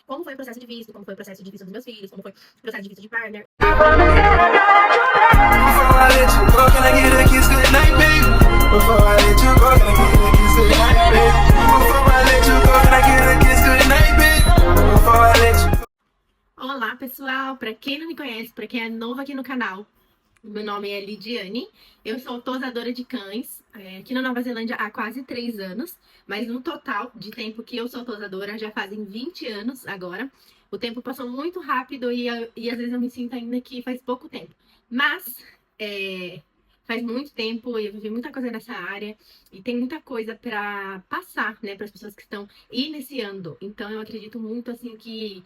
como foi o processo de visto, como foi o processo de visto dos meus filhos, como foi o processo de visto de partner. Olá, pessoal! Para quem não me conhece, para quem é novo aqui no canal, meu nome é Lidiane, eu sou tosadora de cães aqui na Nova Zelândia há quase 3 anos, mas no total de tempo que eu sou tosadora já fazem 20 anos agora. O tempo passou muito rápido e às vezes eu me sinto ainda que faz pouco tempo, mas faz muito tempo, eu vivi muita coisa nessa área e tem muita coisa para passar, né, para as pessoas que estão iniciando. Então eu acredito muito assim que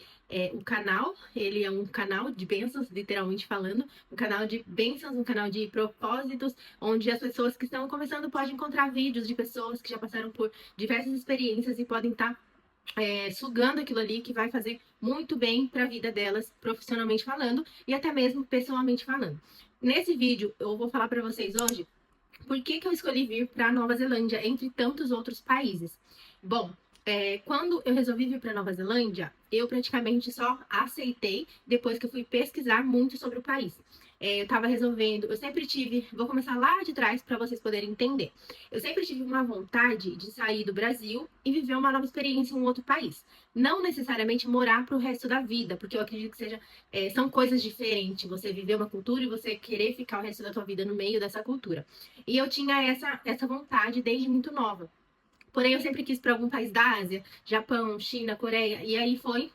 o canal, ele é um canal de bênçãos, literalmente falando, um canal de bênçãos, um canal de propósitos, onde as pessoas que estão começando podem encontrar vídeos de pessoas que já passaram por diversas experiências e podem estar sugando aquilo ali que vai fazer muito bem para a vida delas, profissionalmente falando e até mesmo pessoalmente falando. Nesse vídeo eu vou falar para vocês hoje por que eu escolhi vir para Nova Zelândia entre tantos outros países. Bom, quando eu resolvi vir para Nova Zelândia, eu praticamente só aceitei depois que eu fui pesquisar muito sobre o país. Eu estava resolvendo, eu sempre tive, vou começar lá de trás para vocês poderem entender. Eu sempre tive uma vontade de sair do Brasil e viver uma nova experiência em um outro país. Não necessariamente morar para o resto da vida, porque eu acredito que são coisas diferentes. Você viver uma cultura e você querer ficar o resto da sua vida no meio dessa cultura. E eu tinha essa vontade desde muito nova. Porém, eu sempre quis para algum país da Ásia, Japão, China, Coreia, e aí foi.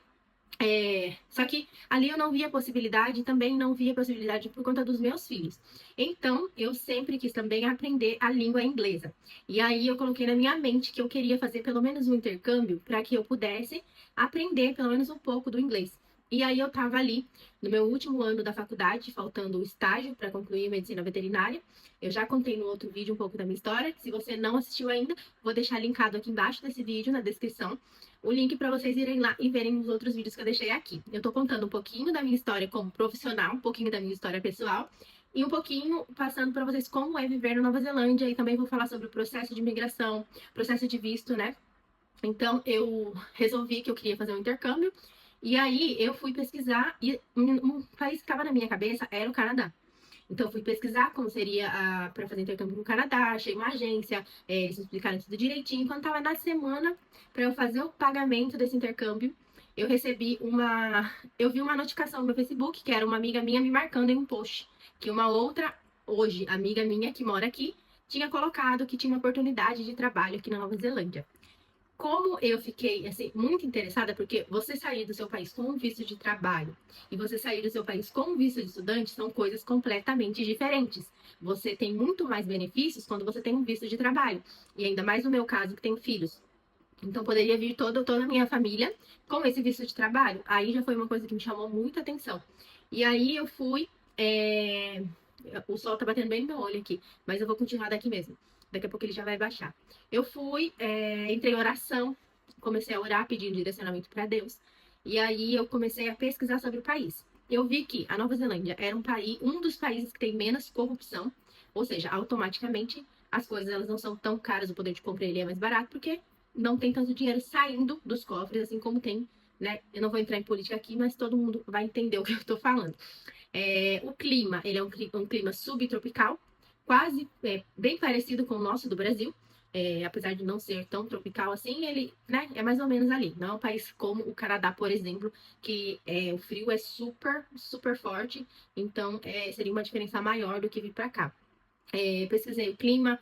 Só que ali eu não via possibilidade, também não via possibilidade por conta dos meus filhos. Então, eu sempre quis também aprender a língua inglesa. E aí eu coloquei na minha mente que eu queria fazer pelo menos um intercâmbio para que eu pudesse aprender pelo menos um pouco do inglês. E aí eu tava ali no meu último ano da faculdade, faltando o estágio para concluir medicina veterinária. Eu já contei no outro vídeo um pouco da minha história. Se você não assistiu ainda, vou deixar linkado aqui embaixo desse vídeo, na descrição, o link para vocês irem lá e verem os outros vídeos que eu deixei aqui. Eu tô contando um pouquinho da minha história como profissional, um pouquinho da minha história pessoal e um pouquinho passando para vocês como é viver na Nova Zelândia, e também vou falar sobre o processo de imigração, processo de visto, né? Então eu resolvi que eu queria fazer um intercâmbio e aí eu fui pesquisar e um país que estava na minha cabeça era o Canadá. Então, eu fui pesquisar como seria para fazer intercâmbio no Canadá, achei uma agência, eles me explicaram tudo direitinho. Quando estava na semana para eu fazer o pagamento desse intercâmbio, eu vi uma notificação no meu Facebook, que era uma amiga minha me marcando em um post, que uma outra, hoje, amiga minha que mora aqui, tinha colocado que tinha uma oportunidade de trabalho aqui na Nova Zelândia. Como eu fiquei assim muito interessada, porque você sair do seu país com um visto de trabalho e você sair do seu país com um visto de estudante são coisas completamente diferentes. Você tem muito mais benefícios quando você tem um visto de trabalho, e ainda mais no meu caso que tenho filhos. Então poderia vir toda a minha família com esse visto de trabalho. Aí já foi uma coisa que me chamou muita atenção. E aí eu fui. O sol tá batendo bem no meu olho aqui, mas eu vou continuar daqui mesmo. Daqui a pouco ele já vai baixar. Eu fui, entrei em oração, comecei a orar pedindo direcionamento para Deus. E aí eu comecei a pesquisar sobre o país. Eu vi que a Nova Zelândia era um dos países que tem menos corrupção, ou seja, automaticamente as coisas elas não são tão caras, o poder de compra ele é mais barato, porque não tem tanto dinheiro saindo dos cofres, assim como tem, né? Eu não vou entrar em política aqui, mas todo mundo vai entender o que eu tô falando. O clima, ele é um clima subtropical, quase bem parecido com o nosso do Brasil. Apesar de não ser tão tropical assim, ele, né, é mais ou menos ali. Não é um país como o Canadá, por exemplo, que o frio é super, super forte. Então, seria uma diferença maior do que vir para cá. Pesquisei o clima,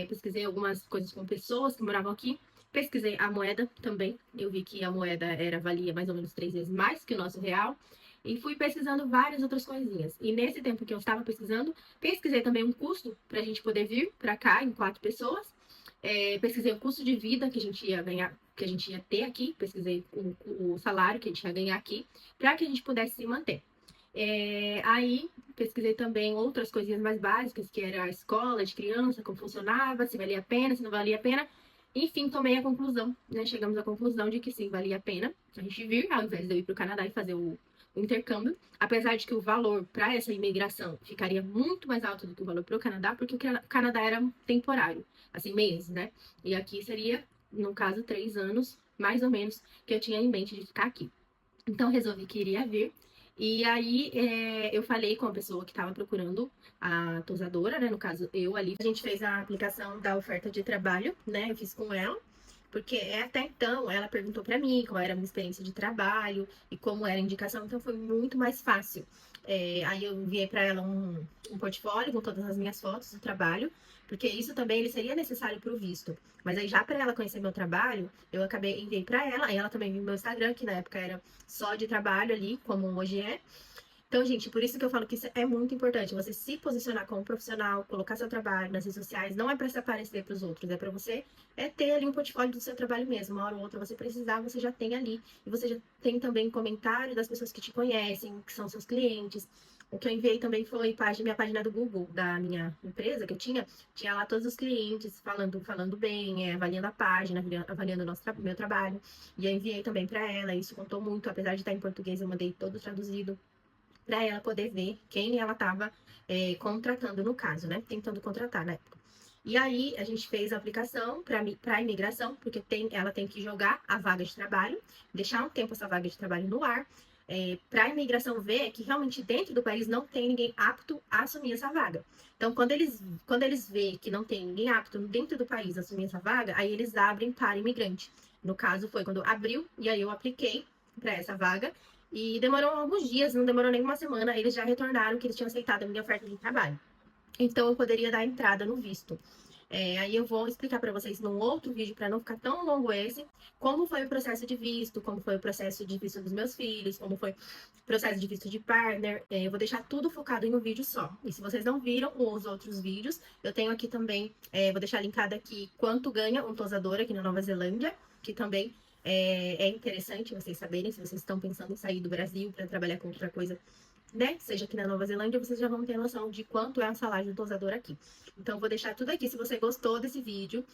pesquisei algumas coisas com pessoas que moravam aqui. Pesquisei a moeda também. Eu vi que a moeda valia mais ou menos 3 vezes mais que o nosso real. E fui pesquisando várias outras coisinhas. E nesse tempo que eu estava pesquisando, pesquisei também um custo para a gente poder vir para cá em 4 pessoas. Pesquisei o custo de vida que a gente ia ganhar, que a gente ia ter aqui. Pesquisei o salário que a gente ia ganhar aqui, para que a gente pudesse se manter. Aí pesquisei também outras coisinhas mais básicas, que era a escola de criança, como funcionava, se valia a pena, se não valia a pena. Enfim, tomei a conclusão, né? Chegamos à conclusão de que sim, valia a pena a gente vir, ao invés de eu ir para o Canadá e fazer o intercâmbio, apesar de que o valor para essa imigração ficaria muito mais alto do que o valor para o Canadá, porque o Canadá era temporário, assim, meses, né? E aqui seria, no caso, 3 anos mais ou menos, que eu tinha em mente de ficar aqui. Então, resolvi que iria vir. E aí, eu falei com a pessoa que estava procurando a tosadora, né? No caso, eu ali. A gente fez a aplicação da oferta de trabalho, né? Eu fiz com ela. Porque até então ela perguntou pra mim qual era a minha experiência de trabalho e como era a indicação, então foi muito mais fácil. Aí eu enviei pra ela um portfólio com todas as minhas fotos do trabalho, porque isso também ele seria necessário pro visto. Mas aí já pra ela conhecer meu trabalho, eu acabei enviei pra ela, aí ela também viu meu Instagram, que na época era só de trabalho ali, como hoje é. Então, gente, por isso que eu falo que isso é muito importante. Você se posicionar como profissional, colocar seu trabalho nas redes sociais, não é para se aparecer para os outros, é para você ter ali um portfólio do seu trabalho mesmo. Uma hora ou outra você precisar, você já tem ali. E você já tem também comentário das pessoas que te conhecem, que são seus clientes. O que eu enviei também foi minha página do Google, da minha empresa que eu tinha lá todos os clientes falando bem, avaliando a página, avaliando meu trabalho. E eu enviei também para ela, isso contou muito, apesar de estar em português, eu mandei todo traduzido para ela poder ver quem ela estava contratando no caso, né? Tentando contratar na época. E aí a gente fez a aplicação para a imigração, porque ela tem que jogar a vaga de trabalho, deixar um tempo essa vaga de trabalho no ar, para a imigração ver que realmente dentro do país não tem ninguém apto a assumir essa vaga. Então, quando eles veem que não tem ninguém apto dentro do país a assumir essa vaga, aí eles abrem para imigrante. No caso, foi quando abriu, e aí eu apliquei para essa vaga. E demorou alguns dias, não demorou nem uma semana, eles já retornaram que eles tinham aceitado a minha oferta de trabalho. Então eu poderia dar entrada no visto. Aí eu vou explicar para vocês num outro vídeo, para não ficar tão longo esse, como foi o processo de visto, como foi o processo de visto dos meus filhos, como foi o processo de visto de partner. Eu vou deixar tudo focado em um vídeo só. E se vocês não viram os outros vídeos, eu tenho aqui também, vou deixar linkado aqui quanto ganha um tosador aqui na Nova Zelândia, que também é interessante vocês saberem, se vocês estão pensando em sair do Brasil para trabalhar com outra coisa, né? Seja aqui na Nova Zelândia, vocês já vão ter noção de quanto é o salário do tosador aqui. Então, eu vou deixar tudo aqui. Se você gostou desse vídeo,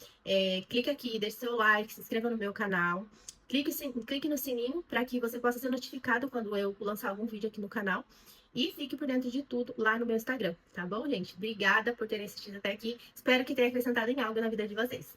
clica aqui, deixe seu like, se inscreva no meu canal. Clique no sininho para que você possa ser notificado quando eu lançar algum vídeo aqui no canal. E fique por dentro de tudo lá no meu Instagram, tá bom, gente? Obrigada por terem assistido até aqui. Espero que tenha acrescentado em algo na vida de vocês.